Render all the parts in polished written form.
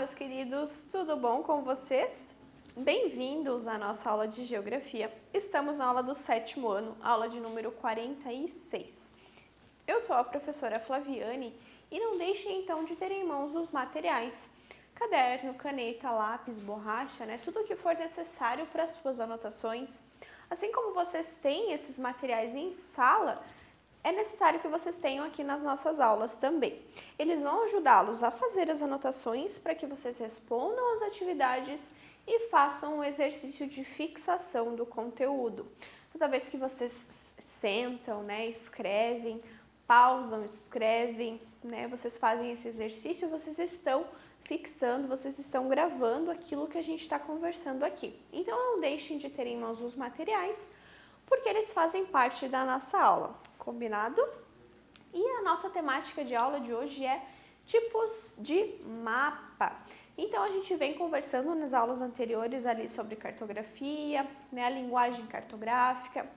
meus queridos, tudo bom com vocês? Bem-vindos à nossa aula de Geografia. Estamos na aula do 7º ano, aula de número 46. Eu sou a professora Flaviane e não deixem então de ter em mãos os materiais. Caderno, caneta, lápis, borracha, tudo o que for necessário para as suas anotações. Assim como vocês têm esses materiais em sala, é necessário que vocês tenham aqui nas nossas aulas também. Eles vão ajudá-los a fazer as anotações para que vocês respondam às atividades e façam o exercício de fixação do conteúdo. Toda vez que vocês sentam, escrevem, pausam, escrevem, vocês fazem esse exercício, vocês estão fixando, vocês estão gravando aquilo que a gente está conversando aqui. Então, não deixem de ter em mãos os materiais, porque eles fazem parte da nossa aula, combinado? E a nossa temática de aula de hoje é tipos de mapa. Então, a gente vem conversando nas aulas anteriores ali sobre cartografia, a linguagem cartográfica.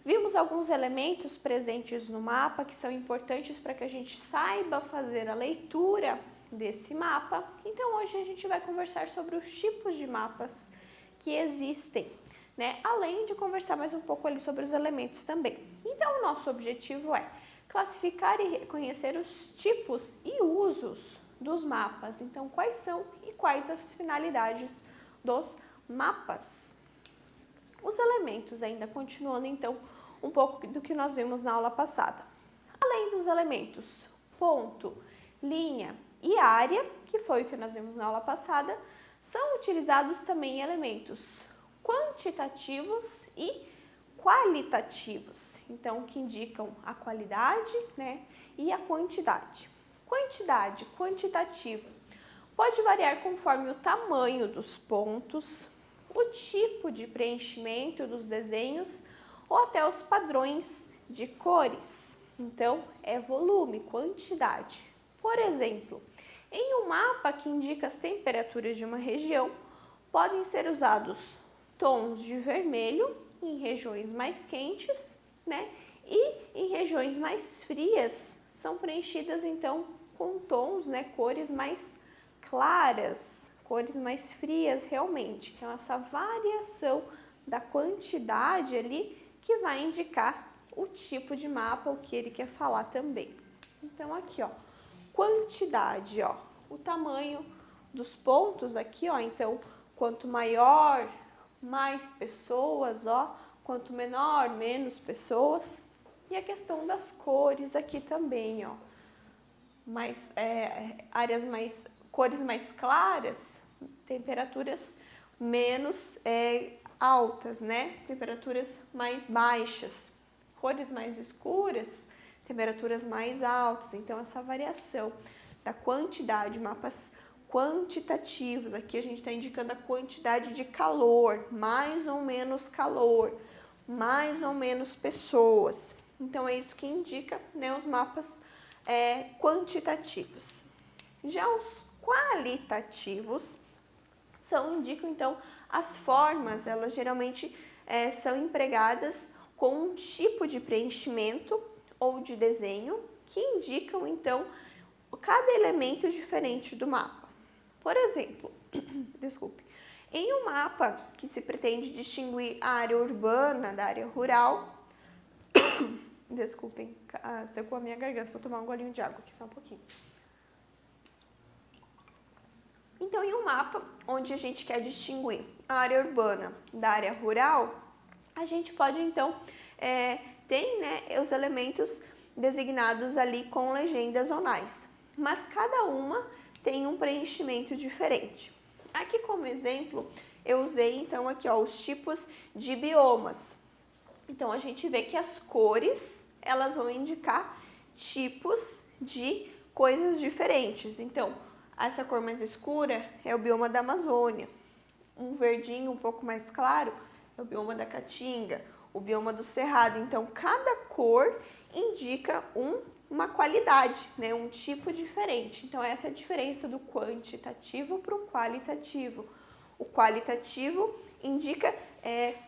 Vimos alguns elementos presentes no mapa que são importantes para que a gente saiba fazer a leitura desse mapa. Então, hoje a gente vai conversar sobre os tipos de mapas que existem, além de conversar mais um pouco ali sobre os elementos também. Então, o nosso objetivo é classificar e reconhecer os tipos e usos dos mapas. Então, quais são e quais as finalidades dos mapas. Os elementos, ainda continuando então um pouco do que nós vimos na aula passada. Além dos elementos ponto, linha e área, que foi o que nós vimos na aula passada, são utilizados também elementos quantitativos e qualitativos, então que indicam a qualidade, e a quantidade. Quantidade, quantitativo, pode variar conforme o tamanho dos pontos, o tipo de preenchimento dos desenhos ou até os padrões de cores. Então, é volume, quantidade. Por exemplo, em um mapa que indica as temperaturas de uma região, podem ser usados tons de vermelho em regiões mais quentes, e em regiões mais frias são preenchidas então com tons, cores mais claras, cores mais frias realmente. Então, essa variação da quantidade ali que vai indicar o tipo de mapa, o que ele quer falar também. Então, aqui, quantidade, o tamanho dos pontos aqui, então, quanto maior, mais pessoas, quanto menor, menos pessoas. E a questão das cores aqui também, cores mais claras, temperaturas menos altas, temperaturas mais baixas. Cores mais escuras, temperaturas mais altas. Então, essa variação da quantidade, mapas quantitativos, aqui a gente está indicando a quantidade de calor, mais ou menos calor, mais ou menos pessoas. Então, é isso que indica, os mapas quantitativos. Já os qualitativos indicam, então, as formas, elas geralmente são empregadas com um tipo de preenchimento ou de desenho que indicam, então, cada elemento diferente do mapa. Por exemplo, em um mapa que se pretende distinguir a área urbana da área rural, desculpem, secou a minha garganta, vou tomar um golinho de água aqui só um pouquinho. Então, em um mapa onde a gente quer distinguir a área urbana da área rural, a gente pode, então, tem os elementos designados ali com legendas zonais, mas cada uma tem um preenchimento diferente. Aqui, como exemplo, eu usei, então, aqui, os tipos de biomas. Então, a gente vê que as cores, elas vão indicar tipos de coisas diferentes. Então, essa cor mais escura é o bioma da Amazônia. Um verdinho um pouco mais claro é o bioma da Caatinga, o bioma do Cerrado. Então, cada cor indica uma qualidade, um tipo diferente. Então, essa é a diferença do quantitativo para o qualitativo. O qualitativo indica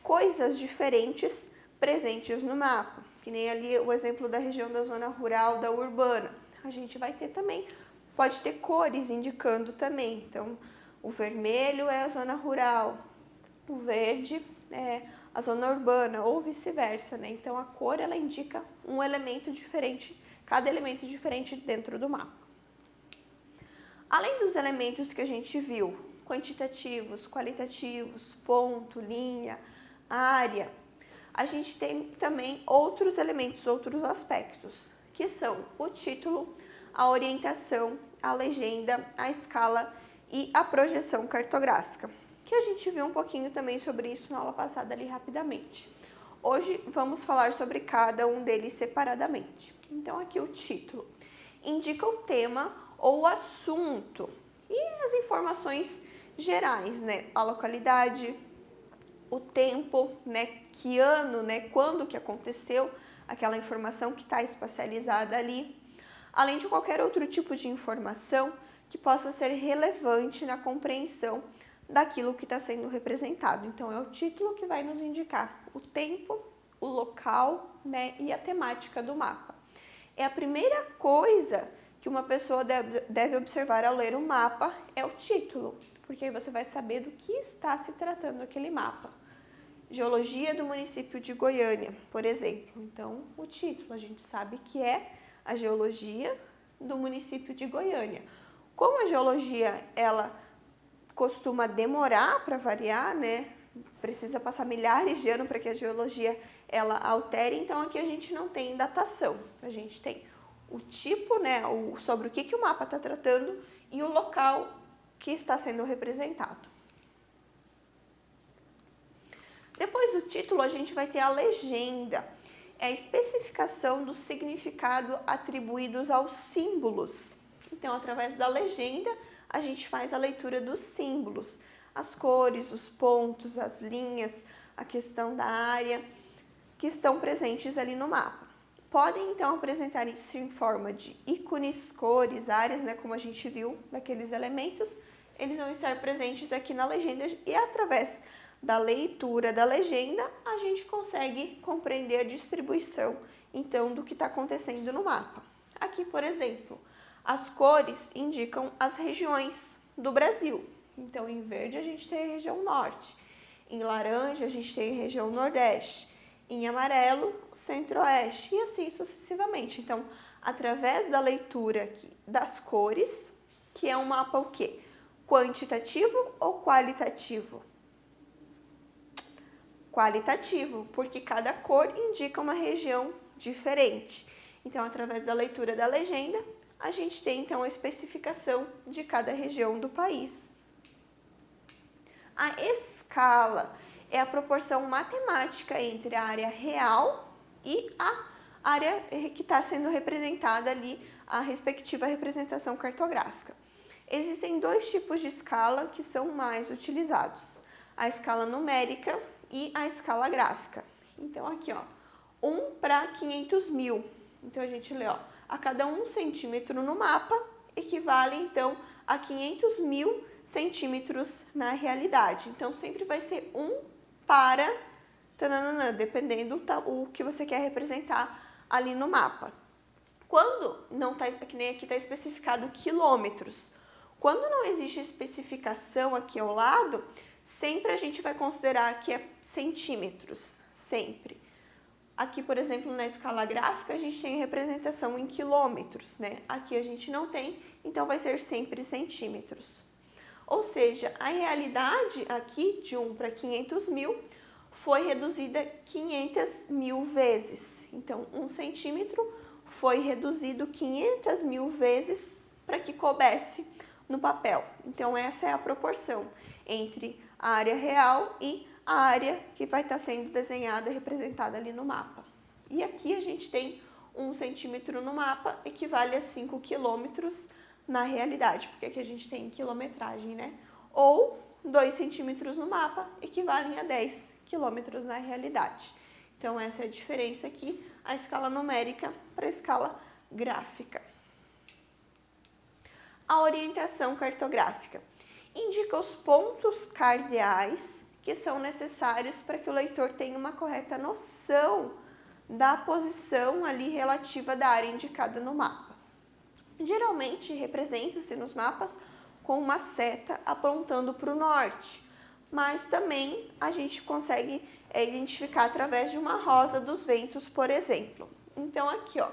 coisas diferentes presentes no mapa, que nem ali o exemplo da região da zona rural, da urbana. A gente vai ter também Pode ter cores indicando também, então o vermelho é a zona rural, o verde é a zona urbana ou vice-versa, né? Então a cor ela indica um elemento diferente, cada elemento diferente dentro do mapa. Além dos elementos que a gente viu, quantitativos, qualitativos, ponto, linha, área, a gente tem também outros elementos, outros aspectos, que são o título, a orientação, a legenda, a escala e a projeção cartográfica, que a gente viu um pouquinho também sobre isso na aula passada ali rapidamente. Hoje vamos falar sobre cada um deles separadamente. Então aqui o título indica o tema ou o assunto e as informações gerais, né? A localidade, o tempo, né? Que ano, né? Quando que aconteceu aquela informação que está espacializada ali, além de qualquer outro tipo de informação que possa ser relevante na compreensão daquilo que está sendo representado. Então, é o título que vai nos indicar o tempo, o local, né, e a temática do mapa. É a primeira coisa que uma pessoa deve observar ao ler o mapa, é o título, porque aí você vai saber do que está se tratando aquele mapa. Geologia do município de Goiânia, por exemplo. Então, o título, a gente sabe que é a geologia do município de Goiânia. Como a geologia, ela costuma demorar para variar, né? Precisa passar milhares de anos para que a geologia ela altere, então aqui a gente não tem datação. A gente tem o tipo, né, sobre o que o mapa está tratando e o local que está sendo representado. Depois do título, a gente vai ter a legenda. É a especificação do significado atribuídos aos símbolos. Então, através da legenda, a gente faz a leitura dos símbolos, as cores, os pontos, as linhas, a questão da área que estão presentes ali no mapa. Podem, então, apresentar isso em forma de ícones, cores, áreas, né, como a gente viu daqueles elementos. Eles vão estar presentes aqui na legenda e, através da leitura da legenda, a gente consegue compreender a distribuição, então, do que está acontecendo no mapa. Aqui, por exemplo, as cores indicam as regiões do Brasil. Então, em verde a gente tem a região norte, em laranja a gente tem a região nordeste, em amarelo, centro-oeste e assim sucessivamente. Então, através da leitura aqui das cores, que é um mapa o quê? Quantitativo ou qualitativo? Qualitativo, porque cada cor indica uma região diferente. Então, através da leitura da legenda, a gente tem então a especificação de cada região do país. A escala é a proporção matemática entre a área real e a área que está sendo representada ali, a respectiva representação cartográfica. Existem dois tipos de escala que são mais utilizados: a escala numérica e a escala gráfica. Então, aqui, ó, 1 para 500 mil. Então, a gente lê, ó, a cada 1 centímetro no mapa equivale, então, a 500 mil centímetros na realidade. Então, sempre vai ser 1 para, tananana, dependendo o que você quer representar ali no mapa. Quando não está, que nem aqui está especificado quilômetros, quando não existe especificação aqui ao lado, sempre a gente vai considerar que é centímetros, sempre. Aqui, por exemplo, na escala gráfica, a gente tem representação em quilômetros, né? Aqui a gente não tem, então vai ser sempre centímetros. Ou seja, a realidade aqui, de 1 para 500 mil, foi reduzida 500 mil vezes. Então, 1 centímetro foi reduzido 500 mil vezes para que coubesse no papel. Então, essa é a proporção entre a área real e a área que vai estar sendo desenhada e representada ali no mapa. E aqui a gente tem 1 centímetro no mapa, equivale a 5 quilômetros na realidade, porque aqui a gente tem quilometragem, né? Ou 2 centímetros no mapa equivalem a 10 quilômetros na realidade. Então, essa é a diferença aqui, a escala numérica para a escala gráfica. A orientação cartográfica indica os pontos cardeais que são necessários para que o leitor tenha uma correta noção da posição ali relativa da área indicada no mapa. Geralmente representa-se nos mapas com uma seta apontando para o norte, mas também a gente consegue identificar através de uma rosa dos ventos, por exemplo. Então aqui, ó,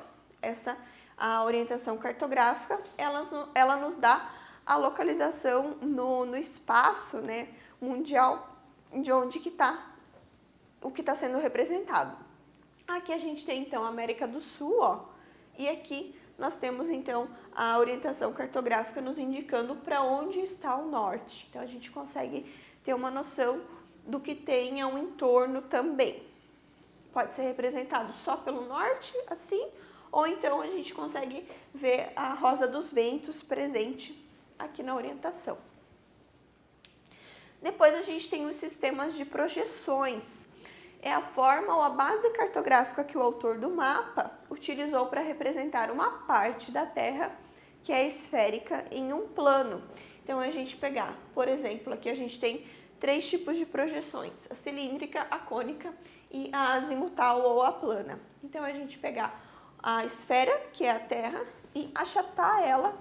a orientação cartográfica, ela nos dá a localização no espaço, né, mundial, de onde que está o que está sendo representado. Aqui a gente tem então a América do Sul, ó, e aqui nós temos então a orientação cartográfica nos indicando para onde está o norte. Então a gente consegue ter uma noção do que tem ao entorno também. Pode ser representado só pelo norte, assim, ou então a gente consegue ver a rosa dos ventos presente aqui na orientação. Depois a gente tem os sistemas de projeções. É a forma ou a base cartográfica que o autor do mapa utilizou para representar uma parte da Terra que é esférica em um plano. Então, a gente pegar, por exemplo, aqui a gente tem 3 tipos de projeções: a cilíndrica, a cônica e a azimutal ou a plana. Então, a gente pegar a esfera, que é a Terra, e achatar ela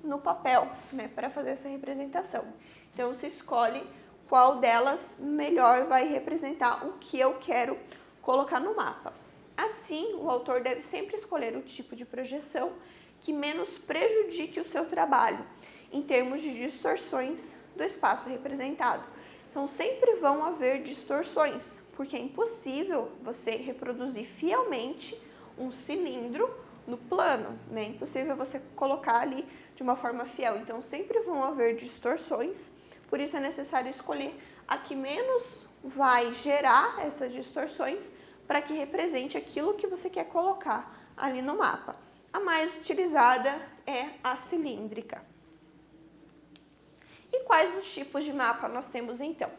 no papel, né, para fazer essa representação. Então, se escolhe qual delas melhor vai representar o que eu quero colocar no mapa. Assim, o autor deve sempre escolher o tipo de projeção que menos prejudique o seu trabalho, em termos de distorções do espaço representado. Então, sempre vão haver distorções, porque é impossível você reproduzir fielmente um cilindro no plano, né? É impossível você colocar ali de uma forma fiel. Então, sempre vão haver distorções. Por isso é necessário escolher a que menos vai gerar essas distorções para que represente aquilo que você quer colocar ali no mapa. A mais utilizada é a cilíndrica. E quais os tipos de mapa nós temos então?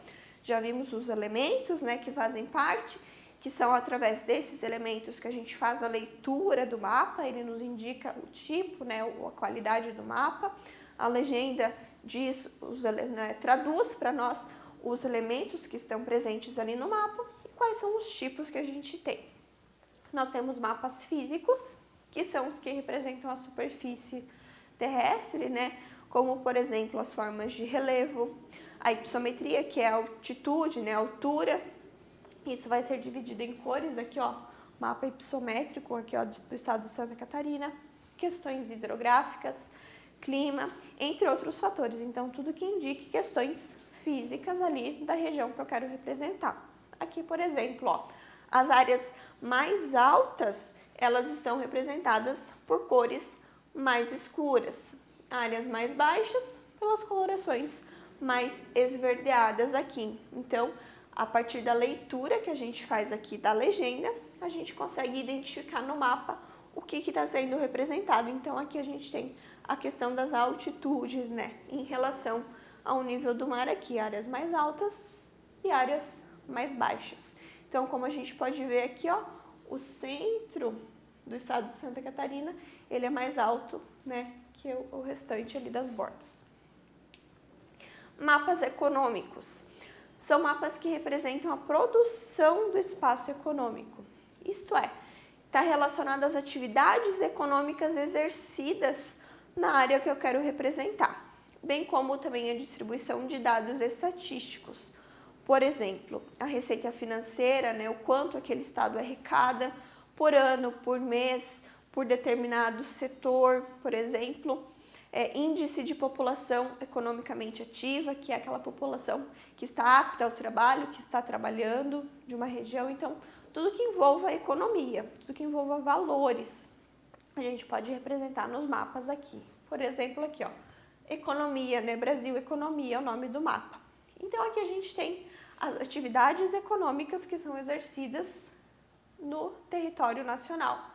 Já vimos os elementos, né, que fazem parte, que são através desses elementos que a gente faz a leitura do mapa, ele nos indica o tipo, né, a qualidade do mapa. A legenda diz, traduz para nós os elementos que estão presentes ali no mapa e quais são os tipos que a gente tem. Nós temos mapas físicos, que são os que representam a superfície terrestre, né? Como, por exemplo, as formas de relevo, a hipossometria, que é a altitude, né, a altura. Isso vai ser dividido em cores aqui, ó, mapa hipossométrico aqui, ó, do estado de Santa Catarina, questões hidrográficas, clima, entre outros fatores. Então, tudo que indique questões físicas ali da região que eu quero representar. Aqui, por exemplo, ó, as áreas mais altas, elas estão representadas por cores mais escuras. Áreas mais baixas, pelas colorações mais esverdeadas aqui. Então, a partir da leitura que a gente faz aqui da legenda, a gente consegue identificar no mapa o que está sendo representado. Então, aqui a gente tem a questão das altitudes, né, em relação ao nível do mar aqui, áreas mais altas e áreas mais baixas. Então, como a gente pode ver aqui, ó, o centro do estado de Santa Catarina, ele é mais alto, né, que o restante ali das bordas. Mapas econômicos. São mapas que representam a produção do espaço econômico. Isto é, está relacionado às atividades econômicas exercidas na área que eu quero representar, bem como também a distribuição de dados estatísticos. Por exemplo, a receita financeira, né, o quanto aquele estado arrecada por ano, por mês, por determinado setor, por exemplo. Índice de população economicamente ativa, que é aquela população que está apta ao trabalho, que está trabalhando de uma região. Então, tudo que envolva a economia, tudo que envolva valores, a gente pode representar nos mapas aqui. Por exemplo, aqui, ó, economia, né? Brasil Economia é o nome do mapa. Então, aqui a gente tem as atividades econômicas que são exercidas no território nacional.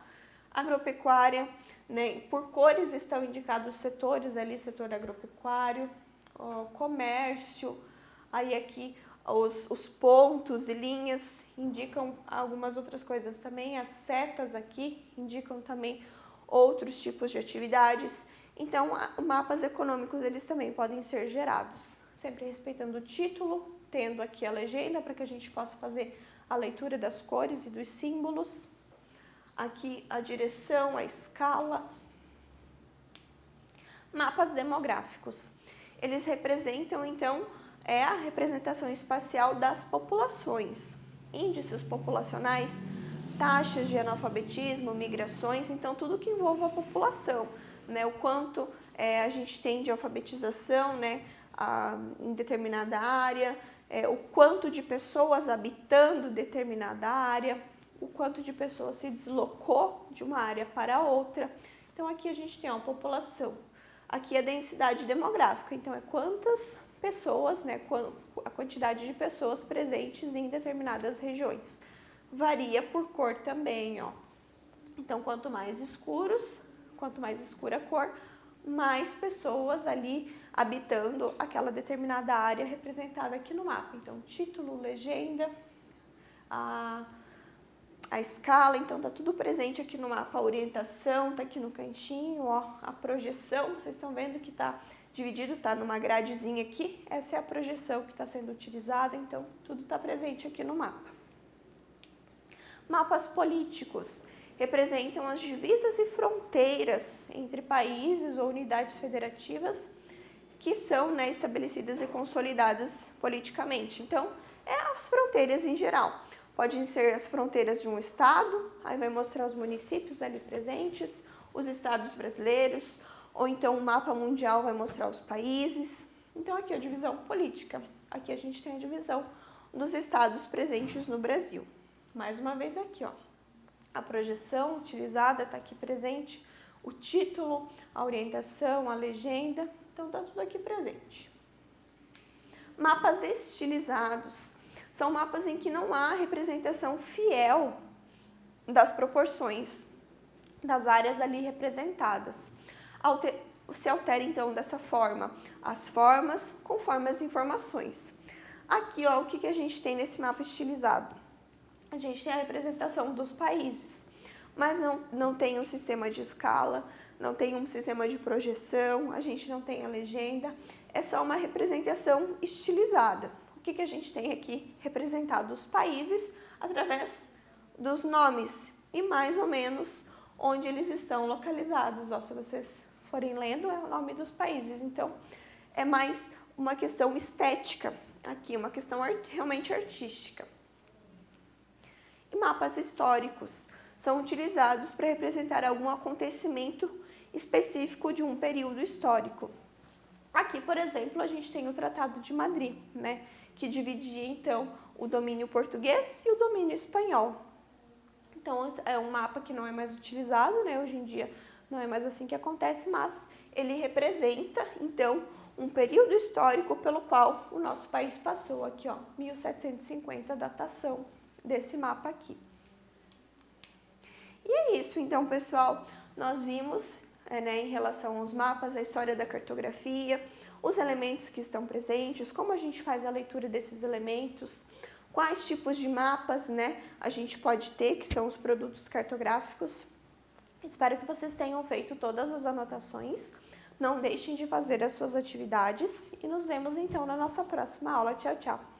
Agropecuária, né? Por cores estão indicados os setores ali, setor agropecuário, comércio, aí aqui os pontos e linhas indicam algumas outras coisas também, as setas aqui indicam também outros tipos de atividades. Então, mapas econômicos eles também podem ser gerados, sempre respeitando o título, tendo aqui a legenda para que a gente possa fazer a leitura das cores e dos símbolos. Aqui a direção, a escala. Mapas demográficos. Eles representam, então, a representação espacial das populações, índices populacionais, taxas de analfabetismo, migrações, então tudo que envolve a população, né? O quanto a gente tem de alfabetização, né, em determinada área, o quanto de pessoas habitando determinada área, o quanto de pessoas se deslocou de uma área para outra. Então aqui a gente tem a população, aqui a densidade demográfica, então é quantas pessoas, né, a quantidade de pessoas presentes em determinadas regiões. Varia por cor também, ó. Então quanto mais escura a cor, mais pessoas ali habitando aquela determinada área representada aqui no mapa. Então título, legenda, a escala, então tá tudo presente aqui no mapa, a orientação tá aqui no cantinho, ó, a projeção, vocês estão vendo que tá dividido, tá numa gradezinha aqui, essa é a projeção que está sendo utilizada, então tudo tá presente aqui no mapa. Mapas políticos representam as divisas e fronteiras entre países ou unidades federativas que são, né, estabelecidas e consolidadas politicamente. Então, as fronteiras em geral. Podem ser as fronteiras de um estado, aí vai mostrar os municípios ali presentes, os estados brasileiros, ou então o mapa mundial vai mostrar os países. Então aqui a divisão política, aqui a gente tem a divisão dos estados presentes no Brasil. Mais uma vez aqui, ó, a projeção utilizada está aqui presente, o título, a orientação, a legenda, então está tudo aqui presente. Mapas estilizados. São mapas em que não há representação fiel das proporções das áreas ali representadas. Se altera, então, dessa forma, as formas conforme as informações. Aqui, ó, o que a gente tem nesse mapa estilizado? A gente tem a representação dos países, mas não tem um sistema de escala, não tem um sistema de projeção, a gente não tem a legenda, é só uma representação estilizada. O que a gente tem aqui representado os países através dos nomes e mais ou menos onde eles estão localizados. Ó, se vocês forem lendo, é o nome dos países. Então, é mais uma questão estética aqui, uma questão realmente artística. E mapas históricos são utilizados para representar algum acontecimento específico de um período histórico. Aqui, por exemplo, a gente tem o Tratado de Madrid, né, que dividia, então, o domínio português e o domínio espanhol. Então, é um mapa que não é mais utilizado, né, hoje em dia não é mais assim que acontece, mas ele representa, então, um período histórico pelo qual o nosso país passou. Aqui, ó, 1750, a datação desse mapa aqui. E é isso, então, pessoal, nós vimos, né, em relação aos mapas, a história da cartografia, os elementos que estão presentes, como a gente faz a leitura desses elementos, quais tipos de mapas, né, a gente pode ter, que são os produtos cartográficos. Espero que vocês tenham feito todas as anotações. Não deixem de fazer as suas atividades e nos vemos então na nossa próxima aula. Tchau, tchau!